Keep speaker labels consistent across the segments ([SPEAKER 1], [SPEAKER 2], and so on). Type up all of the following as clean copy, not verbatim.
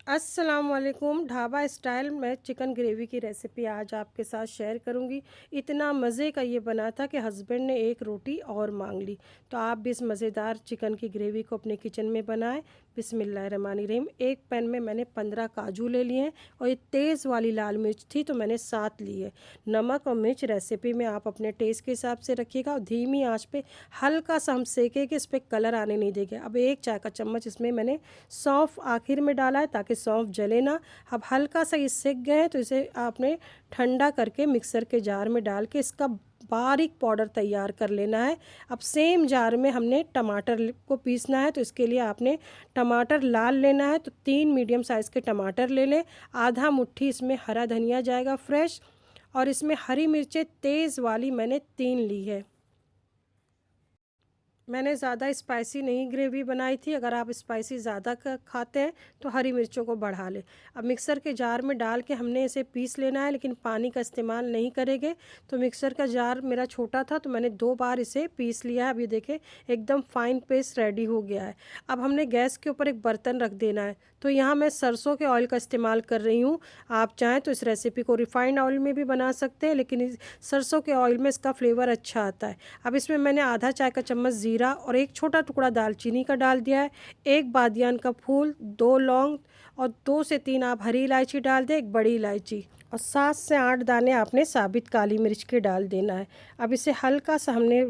[SPEAKER 1] अस्सलाम वालेकुम। ढाबा स्टाइल में चिकन ग्रेवी की रेसिपी आज आपके साथ शेयर करूंगी। इतना मज़े का ये बना था कि हस्बैंड ने एक रोटी और मांग ली। तो आप भी इस मज़ेदार चिकन की ग्रेवी को अपने किचन में बनाएं। बिस्मिल्लाहिर्रहमानिर्रहीम। एक पैन में मैंने 15 काजू ले लिए हैं और ये तेज़ वाली लाल मिर्च थी तो मैंने 7 ली है। नमक और मिर्च रेसिपी में आप अपने टेस्ट के हिसाब से रखिएगा और धीमी आंच पे हल्का सा हम सेकेंगे, इस पर कलर आने नहीं देंगे। अब 1 चाय का चम्मच इसमें मैंने सौंफ आखिर में डाला है ताकि सौंफ जले ना। अब हल्का सा ये सिक गए हैं तो इसे आपने ठंडा करके मिक्सर के जार में डाल के इसका बारीक पाउडर तैयार कर लेना है। अब सेम जार में हमने टमाटर को पीसना है तो इसके लिए आपने टमाटर लाल लेना है तो 3 मीडियम साइज़ के टमाटर ले लें। आधा मुट्ठी इसमें हरा धनिया जाएगा फ्रेश, और इसमें हरी मिर्चें तेज़ वाली मैंने 3 ली है। मैंने ज़्यादा स्पाइसी नहीं ग्रेवी बनाई थी। अगर आप स्पाइसी ज़्यादा खाते हैं तो हरी मिर्चों को बढ़ा लें। अब मिक्सर के जार में डाल के हमने इसे पीस लेना है, लेकिन पानी का इस्तेमाल नहीं करेंगे। तो मिक्सर का जार मेरा छोटा था तो मैंने 2 बार इसे पीस लिया है। अब ये देखें एकदम फाइन पेस्ट रेडी हो गया है। अब हमने गैस के ऊपर एक बर्तन रख देना है। तो यहाँ मैं सरसों के ऑयल का इस्तेमाल कर रही हूँ। आप चाहें तो इस रेसिपी को रिफाइंड ऑयल में भी बना सकते हैं, लेकिन सरसों के ऑयल में इसका फ्लेवर अच्छा आता है। अब इसमें मैंने आधा चाय का चम्मच ज़ीरा और एक छोटा टुकड़ा दालचीनी का डाल दिया है। एक बादियान का फूल, 2 लौंग और 2 से 3 आप हरी इलायची डाल दें, एक बड़ी इलायची, और 7 से 8 दाने आपने साबित काली मिर्च के डाल देना है। अब इसे हल्का सा हमने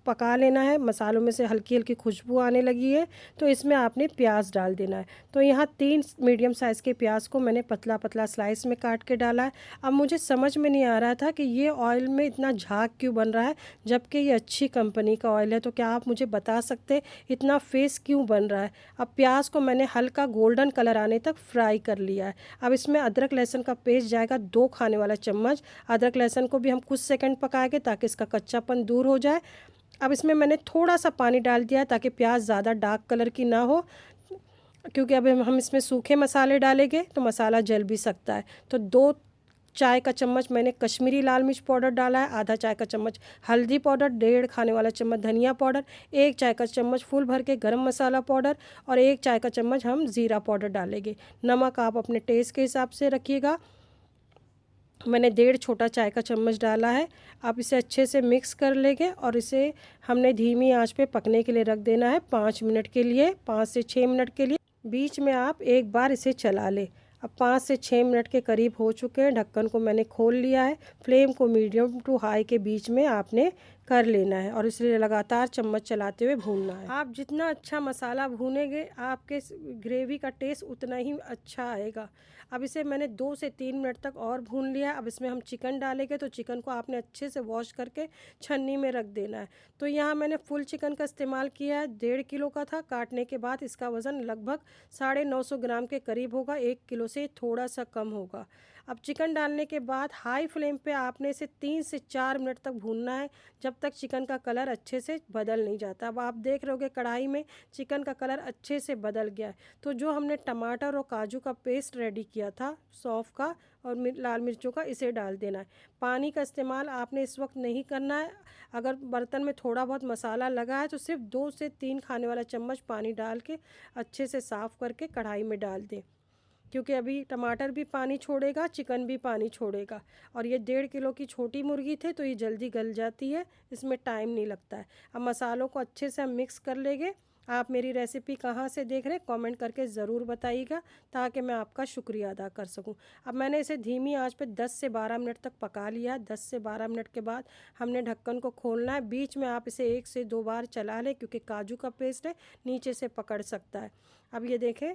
[SPEAKER 1] पका लेना है। मसालों में से हल्की हल्की खुशबू आने लगी है तो इसमें आपने प्याज डाल देना है। तो यहाँ 3 मीडियम साइज़ के प्याज को मैंने पतला पतला स्लाइस में काट के डाला है। अब मुझे समझ में नहीं आ रहा था कि ये ऑयल में इतना झाग क्यों बन रहा है, जबकि ये अच्छी कंपनी का ऑयल है। तो क्या आप मुझे बता सकते इतना फेस क्यों बन रहा है। अब प्याज को मैंने हल्का गोल्डन कलर आने तक फ्राई कर लिया है। अब इसमें अदरक लहसुन का पेस्ट जाएगा 2 खाने वाला चम्मच। अदरक लहसुन को भी हम कुछ सेकंड पकाएंगे ताकि इसका कच्चापन दूर हो जाए। अब इसमें मैंने थोड़ा सा पानी डाल दिया ताकि प्याज ज़्यादा डार्क कलर की ना हो, क्योंकि अब हम इसमें सूखे मसाले डालेंगे तो मसाला जल भी सकता है। तो 2 चाय का चम्मच मैंने कश्मीरी लाल मिर्च पाउडर डाला है, आधा चाय का चम्मच हल्दी पाउडर, 1.5 खाने वाला चम्मच धनिया पाउडर, 1 चाय का चम्मच फुल भर के गरम मसाला पाउडर और 1 चाय का चम्मच हम ज़ीरा पाउडर डालेंगे। नमक आप अपने टेस्ट के हिसाब से रखिएगा। मैंने 1.5 छोटा चाय का चम्मच डाला है। आप इसे अच्छे से मिक्स कर लेंगे और इसे हमने धीमी आंच पे पकने के लिए रख देना है 5 मिनट के लिए, 5 से 6 मिनट के लिए। बीच में आप एक बार इसे चला लें। अब 5 से 6 मिनट के करीब हो चुके हैं। ढक्कन को मैंने खोल लिया है। फ्लेम को मीडियम टू हाई के बीच में आपने कर लेना है और इसे लगातार चम्मच चलाते हुए भूनना है। आप जितना अच्छा मसाला भूनेंगे आपके ग्रेवी का टेस्ट उतना ही अच्छा आएगा। अब इसे मैंने 2 से 3 मिनट तक और भून लिया है। अब इसमें हम चिकन डालेंगे तो चिकन को आपने अच्छे से वॉश करके छन्नी में रख देना है। तो यहाँ मैंने फुल चिकन का इस्तेमाल किया है। 1.5 किलो का था। काटने के बाद इसका वज़न लगभग 950 ग्राम के करीब होगा। 1 किलो से थोड़ा सा कम होगा। अब चिकन डालने के बाद हाई फ्लेम पे आपने इसे 3 से 4 मिनट तक भूनना है, जब तक चिकन का कलर अच्छे से बदल नहीं जाता। अब आप देख रहे होगे कढ़ाई में चिकन का कलर अच्छे से बदल गया है। तो जो हमने टमाटर और काजू का पेस्ट रेडी किया था, सौंफ का और लाल मिर्चों का, इसे डाल देना है। पानी का इस्तेमाल आपने इस वक्त नहीं करना है। अगर बर्तन में थोड़ा बहुत मसाला लगा है तो सिर्फ 2 से 3 खाने वाला चम्मच पानी डाल के अच्छे से साफ़ करके कढ़ाई में डाल दें, क्योंकि अभी टमाटर भी पानी छोड़ेगा, चिकन भी पानी छोड़ेगा। और ये 1.5 किलो की छोटी मुर्गी थे तो ये जल्दी गल जाती है, इसमें टाइम नहीं लगता है। अब मसालों को अच्छे से हम मिक्स कर लेंगे। आप मेरी रेसिपी कहाँ से देख रहे हैं कमेंट करके ज़रूर बताइएगा ताकि मैं आपका शुक्रिया अदा कर सकूं। अब मैंने इसे धीमी आंच पे 10 से 12 मिनट तक पका लिया। 10 से 12 मिनट के बाद हमने ढक्कन को खोलना है। बीच में आप इसे 1 से 2 बार चला लें, क्योंकि काजू का पेस्ट है, नीचे से पकड़ सकता है। अब ये देखें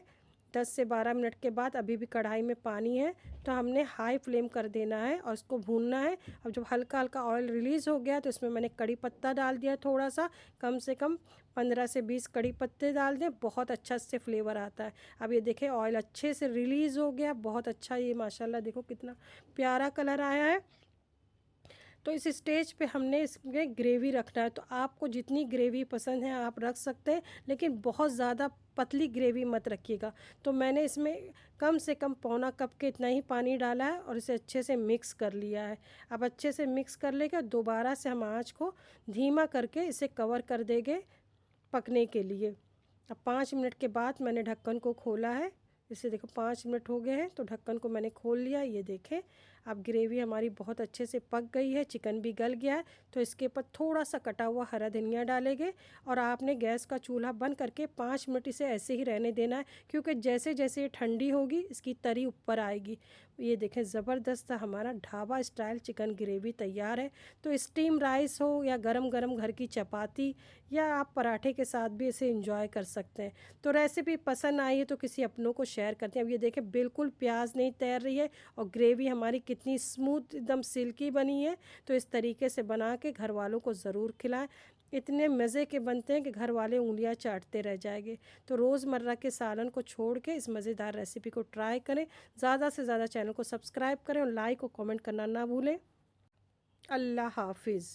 [SPEAKER 1] 10 से 12 मिनट के बाद अभी भी कढ़ाई में पानी है तो हमने हाई फ्लेम कर देना है और इसको भूनना है। अब जब हल्का हल्का ऑयल रिलीज़ हो गया तो इसमें मैंने कड़ी पत्ता डाल दिया थोड़ा सा, कम से कम 15 से 20 कड़ी पत्ते डाल दें, बहुत अच्छा इससे फ्लेवर आता है। अब ये देखें ऑयल अच्छे से रिलीज़ हो गया, बहुत अच्छा। ये माशाल्लाह देखो कितना प्यारा कलर आया है। तो इस स्टेज पे हमने इसमें ग्रेवी रखना है। तो आपको जितनी ग्रेवी पसंद है आप रख सकते हैं, लेकिन बहुत ज़्यादा पतली ग्रेवी मत रखिएगा। तो मैंने इसमें कम से कम पौना कप के इतना ही पानी डाला है और इसे अच्छे से मिक्स कर लिया है। अब अच्छे से मिक्स कर लेकर दोबारा से हम आँच को धीमा करके इसे कवर कर देंगे पकने के लिए। अब 5 मिनट के बाद मैंने ढक्कन को खोला है इसे देखो 5 मिनट हो गए हैं, तो ढक्कन को मैंने खोल लिया। ये देखें अब ग्रेवी हमारी बहुत अच्छे से पक गई है, चिकन भी गल गया है। तो इसके ऊपर थोड़ा सा कटा हुआ हरा धनिया डालेंगे और आपने गैस का चूल्हा बंद करके 5 मिनट इसे ऐसे ही रहने देना है, क्योंकि जैसे जैसे ये ठंडी होगी इसकी तरी ऊपर आएगी। ये देखें ज़बरदस्त हमारा ढाबा स्टाइल चिकन ग्रेवी तैयार है। तो स्टीम राइस हो या गरम गरम घर की चपाती या आप पराठे के साथ भी इसे एंजॉय कर सकते हैं। तो रेसिपी पसंद आई है तो किसी अपनों को शेयर करते हैं। अब ये देखें बिल्कुल प्याज नहीं तैर रही है और ग्रेवी हमारी कितनी स्मूथ एकदम सिल्की बनी है। तो इस तरीके से बना के घर वालों को ज़रूर खिलाएं। इतने मज़े के बनते हैं कि घर वाले उंगलियां चाटते रह जाएंगे। तो रोज़मर्रा के सालन को छोड़ के इस मज़ेदार रेसिपी को ट्राई करें। ज़्यादा से ज़्यादा चैनल को सब्सक्राइब करें और लाइक और कमेंट करना ना भूलें। अल्लाह हाफिज़।